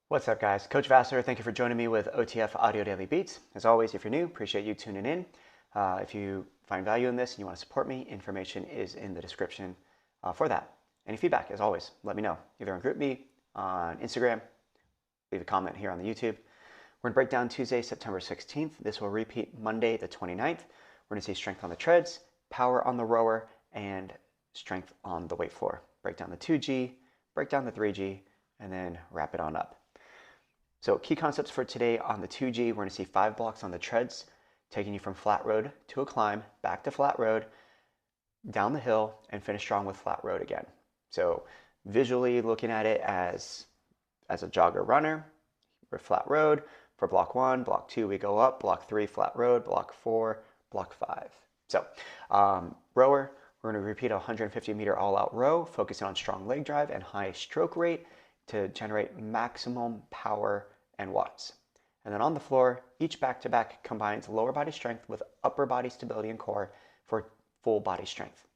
What's up, guys? Coach Vassar, thank you for joining me with OTF Audio Daily Beats. As always, if you're new, appreciate you tuning in. If you find value in this and you want to support me, information is in the description for that. Any feedback, as always, let me know. Either on GroupMe, on Instagram, leave a comment here on the YouTube. We're going to break down Tuesday, September 16th. This will repeat Monday, the 29th. We're going to see strength on the treads, power on the rower, and strength on the weight floor. Break down the 2G, break down the 3G, and then wrap it on up. So key concepts for today on the 2G, we're going to see 5 blocks on the treads, taking you from flat road to a climb, back to flat road, down the hill, and finish strong with flat road again. So visually looking at it as a jogger runner, we're flat road. For block 1, block 2, we go up, block 3, flat road, block 4, block 5. So rower, we're going to repeat a 150-meter all-out row, focusing on strong leg drive and high stroke rate to generate maximum power and watts. And then on the floor, each back-to-back combines lower body strength with upper body stability and core for full body strength.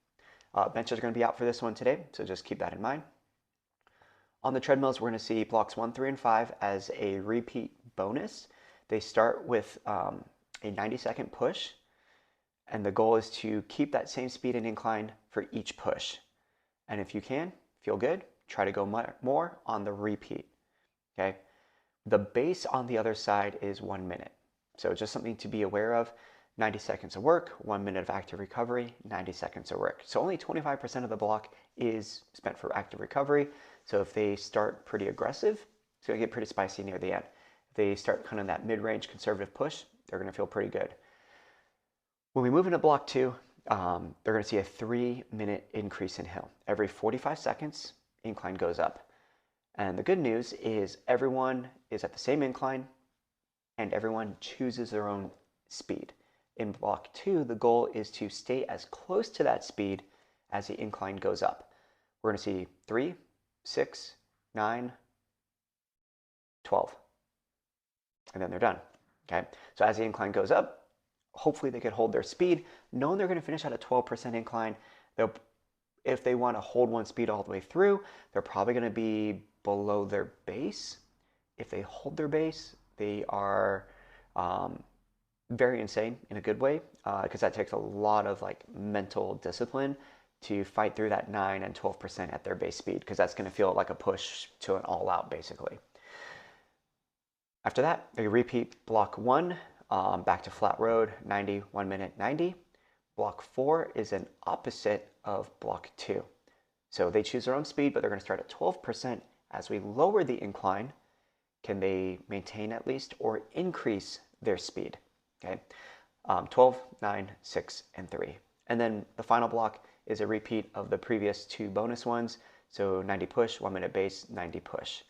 Benches are going to be out for this one today, so just keep that in mind. On the treadmills, we're going to see blocks 1, 3, and 5 as a repeat bonus. They start with a 90-second push, and the goal is to keep that same speed and incline for each push. And if you can, feel good, try to go more on the repeat, okay? The base on the other side is 1 minute. So just something to be aware of. 90 seconds of work, 1 minute of active recovery, 90 seconds of work. So only 25% of the block is spent for active recovery. So if they start pretty aggressive, it's gonna get pretty spicy near the end. If they start kind of that mid-range conservative push, they're gonna feel pretty good. When we move into block 2, they're gonna see a 3-minute increase in hill. Every 45 seconds, incline goes up. And the good news is everyone is at the same incline and everyone chooses their own speed. In block 2, the goal is to stay as close to that speed as the incline goes up. We're going to see 3, 6, 9, 12. And then they're done. Okay. So as the incline goes up, hopefully they can hold their speed, knowing they're going to finish at a 12% incline. If they want to hold one speed all the way through, they're probably going to be below their base. If they hold their base, they are very insane in a good way, because that takes a lot of mental discipline to fight through that 9 and 12% at their base speed, because that's going to feel like a push to an all-out basically. After that, they repeat block 1, back to flat road, 90, 1 minute, 90. Block 4 is an opposite of block 2. So they choose their own speed, but they're going to start at 12%. As we lower the incline, can they maintain at least or increase their speed? Okay, 12, 9, 6, and 3. And then the final block is a repeat of the previous 2 bonus ones. So 90 push, 1 minute base, 90 push.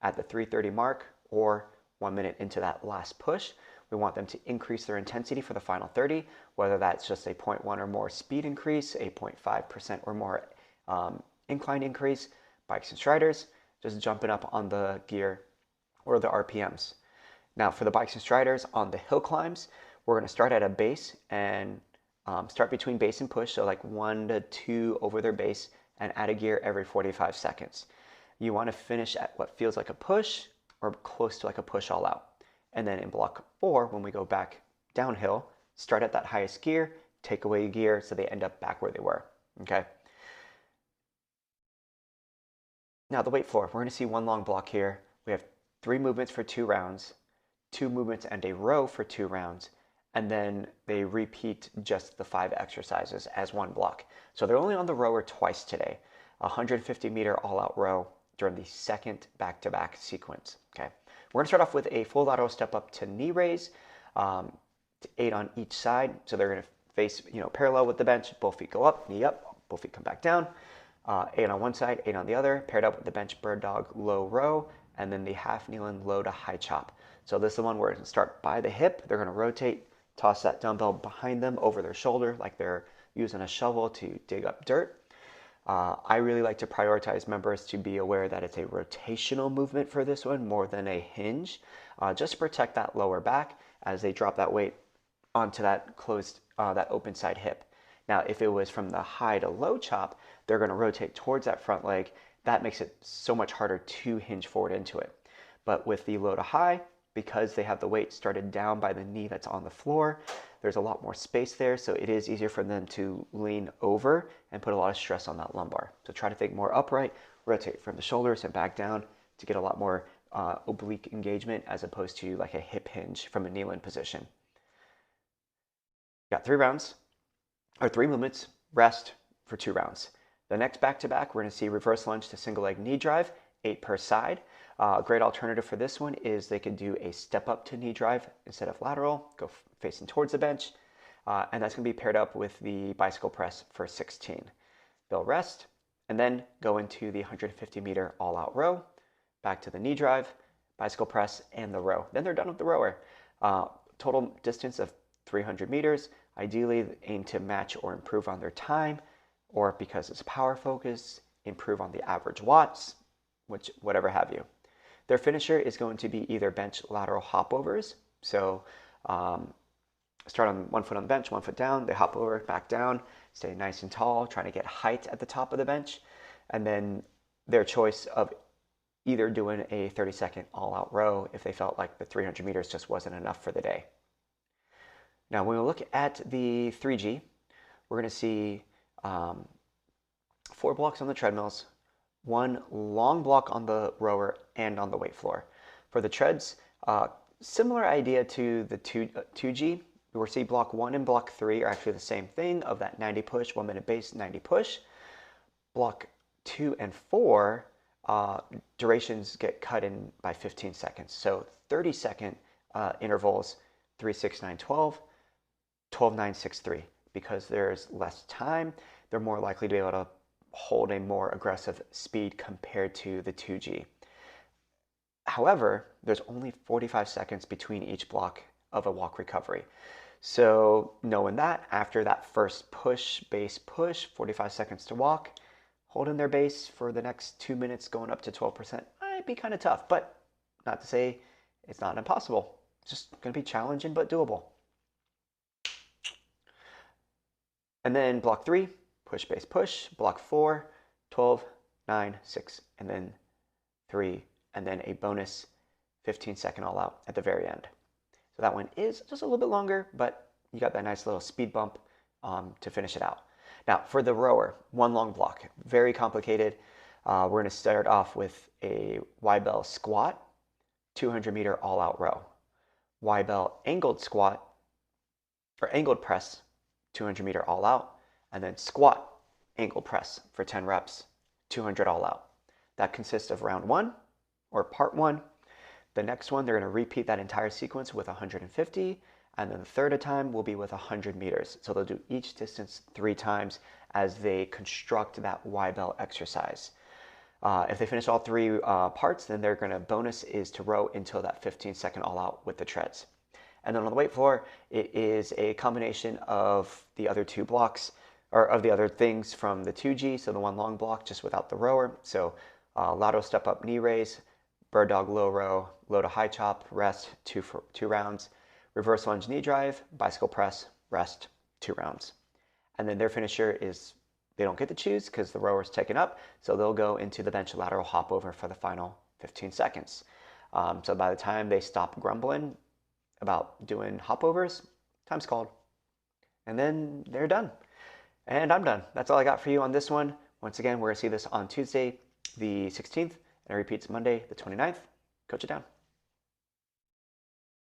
At the 3:30 mark or 1 minute into that last push, we want them to increase their intensity for the final 30, whether that's just a 0.1 or more speed increase, a 0.5% or more incline increase. Bikes and striders, just jumping up on the gear or the RPMs. Now for the bikes and striders on the hill climbs, we're going to start at a base and start between base and push, so like 1 to 2 over their base, and add a gear every 45 seconds. You want to finish at what feels like a push or close to like a push all out. And then in block 4, when we go back downhill, start at that highest gear, take away a gear so they end up back where they were, okay? Now the weight floor, we're going to see 1 long block here. We have 3 movements for 2 rounds, 2 movements and a row for 2 rounds, and then they repeat just the 5 exercises as 1 block. So they're only on the rower twice today, a 150-meter all-out row during the second back-to-back sequence, okay? We're going to start off with a full lateral step up to knee raise, 8 on each side. So they're going to face, parallel with the bench. Both feet go up, knee up, both feet come back down. 8 on one side, 8 on the other, paired up with the bench bird dog low row, and then the half kneeling low to high chop. So this is the one where it's going to start by the hip. They're going to rotate, toss that dumbbell behind them over their shoulder like they're using a shovel to dig up dirt. I really like to prioritize members to be aware that it's a rotational movement for this one more than a hinge, just to protect that lower back as they drop that weight onto that closed, that open side hip. Now, if it was from the high to low chop, they're going to rotate towards that front leg. That makes it so much harder to hinge forward into it. But with the low to high, because they have the weight started down by the knee that's on the floor, there's a lot more space there, so it is easier for them to lean over and put a lot of stress on that lumbar. So try to think more upright, rotate from the shoulders and back down to get a lot more oblique engagement as opposed to like a hip hinge from a kneel-in position. Got 3 rounds, or 3 movements, rest for 2 rounds. The next back-to-back, we're going to see reverse lunge to single leg knee drive, 8 per side. A great alternative for this one is they could do a step up to knee drive instead of lateral, go facing towards the bench, and that's going to be paired up with the bicycle press for 16. They'll rest and then go into the 150 meter all-out row, back to the knee drive, bicycle press, and the row. Then they're done with the rower. Total distance of 300 meters. Ideally, aim to match or improve on their time, or because it's power focus, improve on the average watts, whatever have you. Their finisher is going to be either bench lateral hopovers. So start on 1 foot on the bench, 1 foot down, they hop over, back down, stay nice and tall, trying to get height at the top of the bench. And then their choice of either doing a 30-second all-out row if they felt like the 300 meters just wasn't enough for the day. Now, when we look at the 3G, we're going to see 4 blocks on the treadmills, 1 long block on the rower and on the weight floor. For the treads, similar idea to the 2G. We'll see block 1 and block 3 are actually the same thing of that 90 push, 1 minute base, 90 push. Block 2 and 4, durations get cut in by 15 seconds. So 30-second intervals, 3, 6, 9, 12, 12, 9, 6, 3. Because there's less time, they're more likely to be able to hold a more aggressive speed compared to the 2G. However, there's only 45 seconds between each block of a walk recovery. So knowing that, after that first push, base push, 45 seconds to walk, holding their base for the next 2 minutes going up to 12% might be kind of tough, but not to say it's not impossible. It's just going to be challenging but doable. And then block 3, push, base, push. Block 4, 12, 9, 6, and then 3, and then a bonus 15-second all out at the very end. So that one is just a little bit longer, but you got that nice little speed bump to finish it out. Now, for the rower, 1 long block, very complicated. We're going to start off with a Y-bell squat, 200 meter all out row. Y-bell angled squat, or angled press, 200 meter all out, and then squat ankle press for 10 reps, 200 all out. That consists of round 1 or part 1. The next one, they're going to repeat that entire sequence with 150, and then the third time will be with 100 meters. So they'll do each distance 3 times as they construct that Y-bell exercise. If they finish all 3 parts, then they're going to bonus is to row until that 15-second all out with the treads. And then on the weight floor, it is a combination of the other 2 blocks, or of the other things from the 2G, so the 1 long block just without the rower. So lateral step up knee raise, bird dog low row, low to high chop, rest, 2 rounds, reverse lunge knee drive, bicycle press, rest, 2 rounds. And then their finisher is, they don't get to choose because the rower's taken up, so they'll go into the bench lateral hop over for the final 15 seconds. So by the time they stop grumbling about doing hopovers, time's called. And then they're done. And I'm done. That's all I got for you on this one. Once again, we're going to see this on Tuesday, the 16th, and it repeats Monday, the 29th. Coach it down.